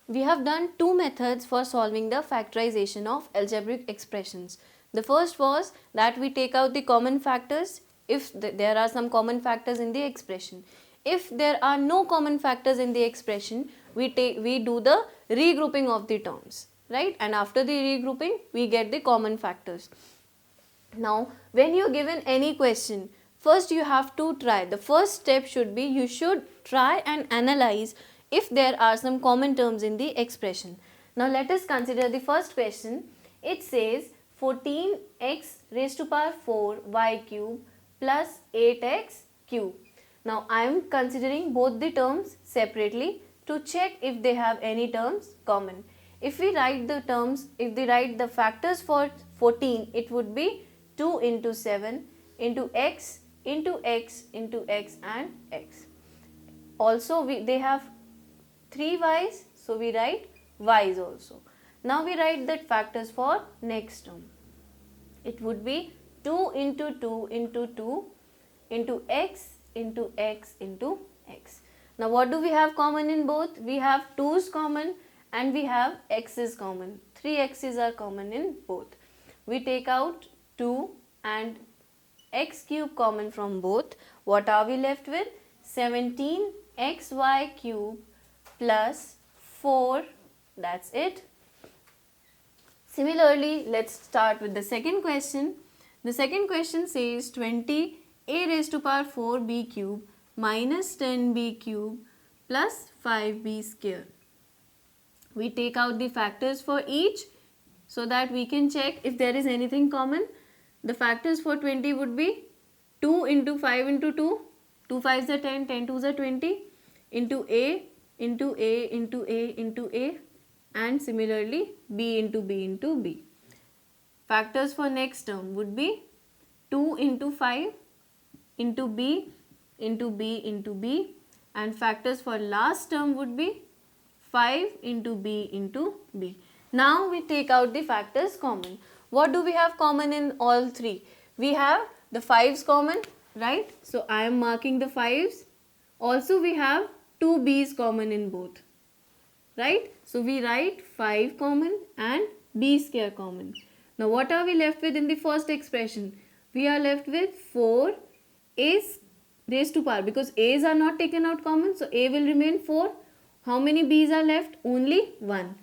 we have done two methods for solving the factorization of algebraic expressions. The first was that we take out the common factors if there are some common factors in the expression. If there are no common factors in the expression, we do the regrouping of the terms, right? And after the regrouping, we get the common factors. Now, when you are given any question, first you have to try. The first step should be you should try and analyze if there are some common terms in the expression. Now, let us consider the first question. It says 14x raised to power 4 y cube plus 8x cube. Now, I am considering both the terms separately to check if they have any terms common. If we write the terms, if we write the factors for 14, it would be 2 into 7 into x into x into x and x. Also, they have 3 y's, so we write y's also. Now, we write that factors for next term. It would be 2 into 2 into 2 into x into x into x. Now, what do we have common in both? We have 2's common and we have x's common. 3 x's are common in both. We take out 2 and x cube common from both. What are we left with? 17xy cube plus 4. That's it. Similarly, let's start with the second question. The second question says 20 a raised to power 4b cube minus 10b cube plus 5b square. We take out the factors for each so that we can check if there is anything common. The factors for 20 would be 2 into 5 into 2, 2 5s are 10, 10 2s are 20, into a into a into a into a, and similarly b into b into b. Factors for next term would be 2 into 5 into b into b into b, and factors for last term would be 5 into b into b. Now we take out the factors common. What do we have common in all three? We have the 5's common, right? So I am marking the 5's. Also we have 2 b's common in both, right? So we write 5 common and b square common. Now what are we left with in the first expression? We are left with 4 a's raised to power, because a's are not taken out common, so a will remain 4. How many b's are left? Only 1.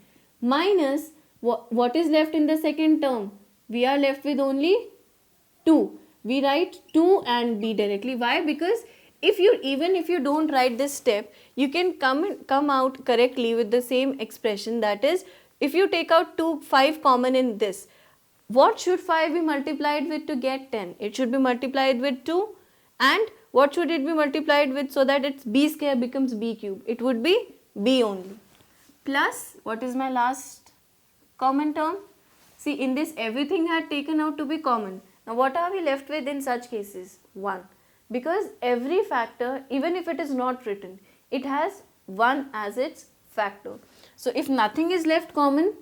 Minus what is left in the second term? We are left with only 2. We write 2 and b directly. Why? Because even if you don't write this step, you can come out correctly with the same expression. That is, if you take out 5 common in this, what should 5 be multiplied with to get 10? It should be multiplied with 2. And what should it be multiplied with so that its b square becomes b cube? It would be b only. Plus, what is my last common term? See, in this everything had taken out to be common. Now what are we left with in such cases? 1. Because every factor, even if it is not written, it has 1 as its factor. So if nothing is left common,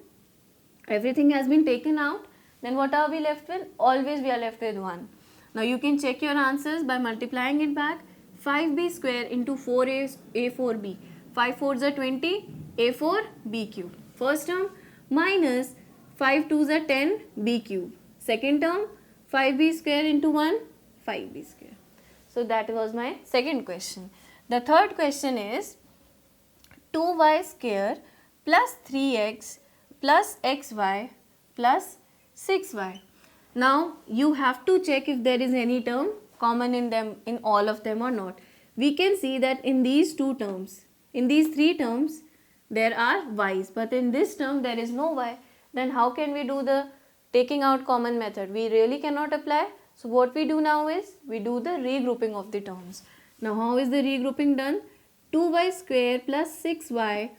everything has been taken out, then what are we left with? Always we are left with 1. Now you can check your answers by multiplying it back. 5b square into 4a4b. 5 4s are 20, a4 b cube. First term minus 5 2s are 10, b cube. Second term 5b square into 1, 5b square. So that was my second question. The third question is 2y square plus 3x plus xy plus 6y. Now you have to check if there is any term common in them, in all of them or not. We can see that in these two terms, in these three terms, there are y's, but in this term there is no y. Then how can we do the taking out common method? We really cannot apply. So what we do now is we do the regrouping of the terms. Now how is the regrouping done? 2y square plus 6y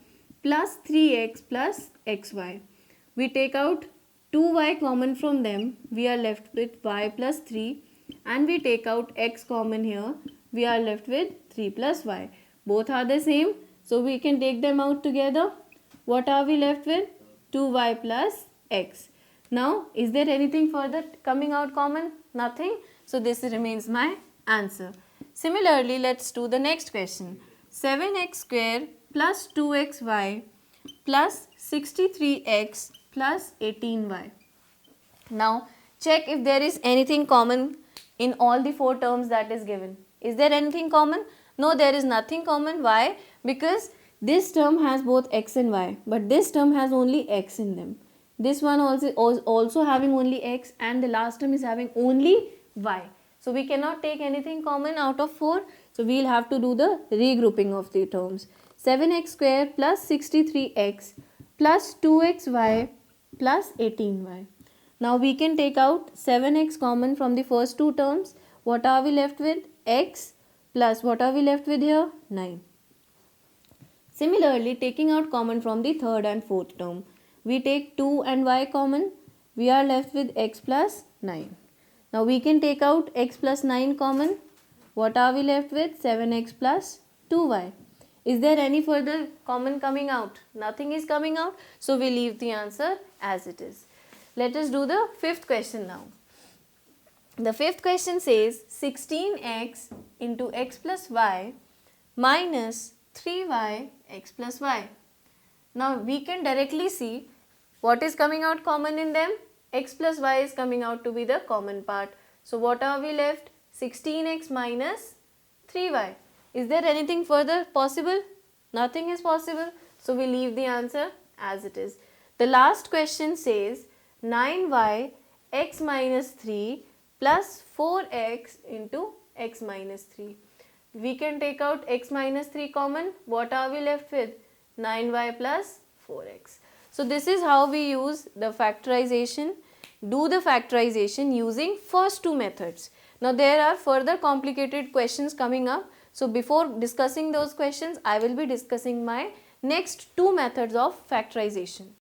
plus 3x plus xy. We take out 2y common from them. We are left with y plus 3, and we take out x common here. We are left with 3 plus y. Both are the same, so we can take them out together. What are we left with? 2y plus x. Now, is there anything further coming out common? Nothing. So, this remains my answer. Similarly, let's do the next question. 7x square plus 2xy plus 63x plus 18y. Now check if there is anything common in all the four terms that is given. Is there anything common? No, there is nothing common. Why? Because this term has both x and y, but this term has only x in them. This one also having only x, and the last term is having only y. So we cannot take anything common out of 4. So we will have to do the regrouping of the terms. 7x square plus 63x plus 2xy plus 18y. Now we can take out 7x common from the first two terms. What are we left with? X plus what are we left with here? 9. Similarly, taking out common from the third and fourth term, we take 2 and y common. We are left with x plus 9. Now we can take out x plus 9 common. What are we left with? 7x plus 2y. Is there any further common coming out? Nothing is coming out. So we leave the answer as it is. Let us do the fifth question now. The fifth question says 16x into x plus y minus 3y x plus y. Now we can directly see what is coming out common in them. X plus y is coming out to be the common part. So what are we left? 16x minus 3y. Is there anything further possible? Nothing is possible. So we leave the answer as it is. The last question says 9y x minus 3 plus 4x into x minus 3. We can take out x minus 3 common. What are we left with? 9y plus 4x. So this is how we use the factorization. Do the factorization using first two methods. Now there are further complicated questions coming up. So before discussing those questions, I will be discussing my next two methods of factorization.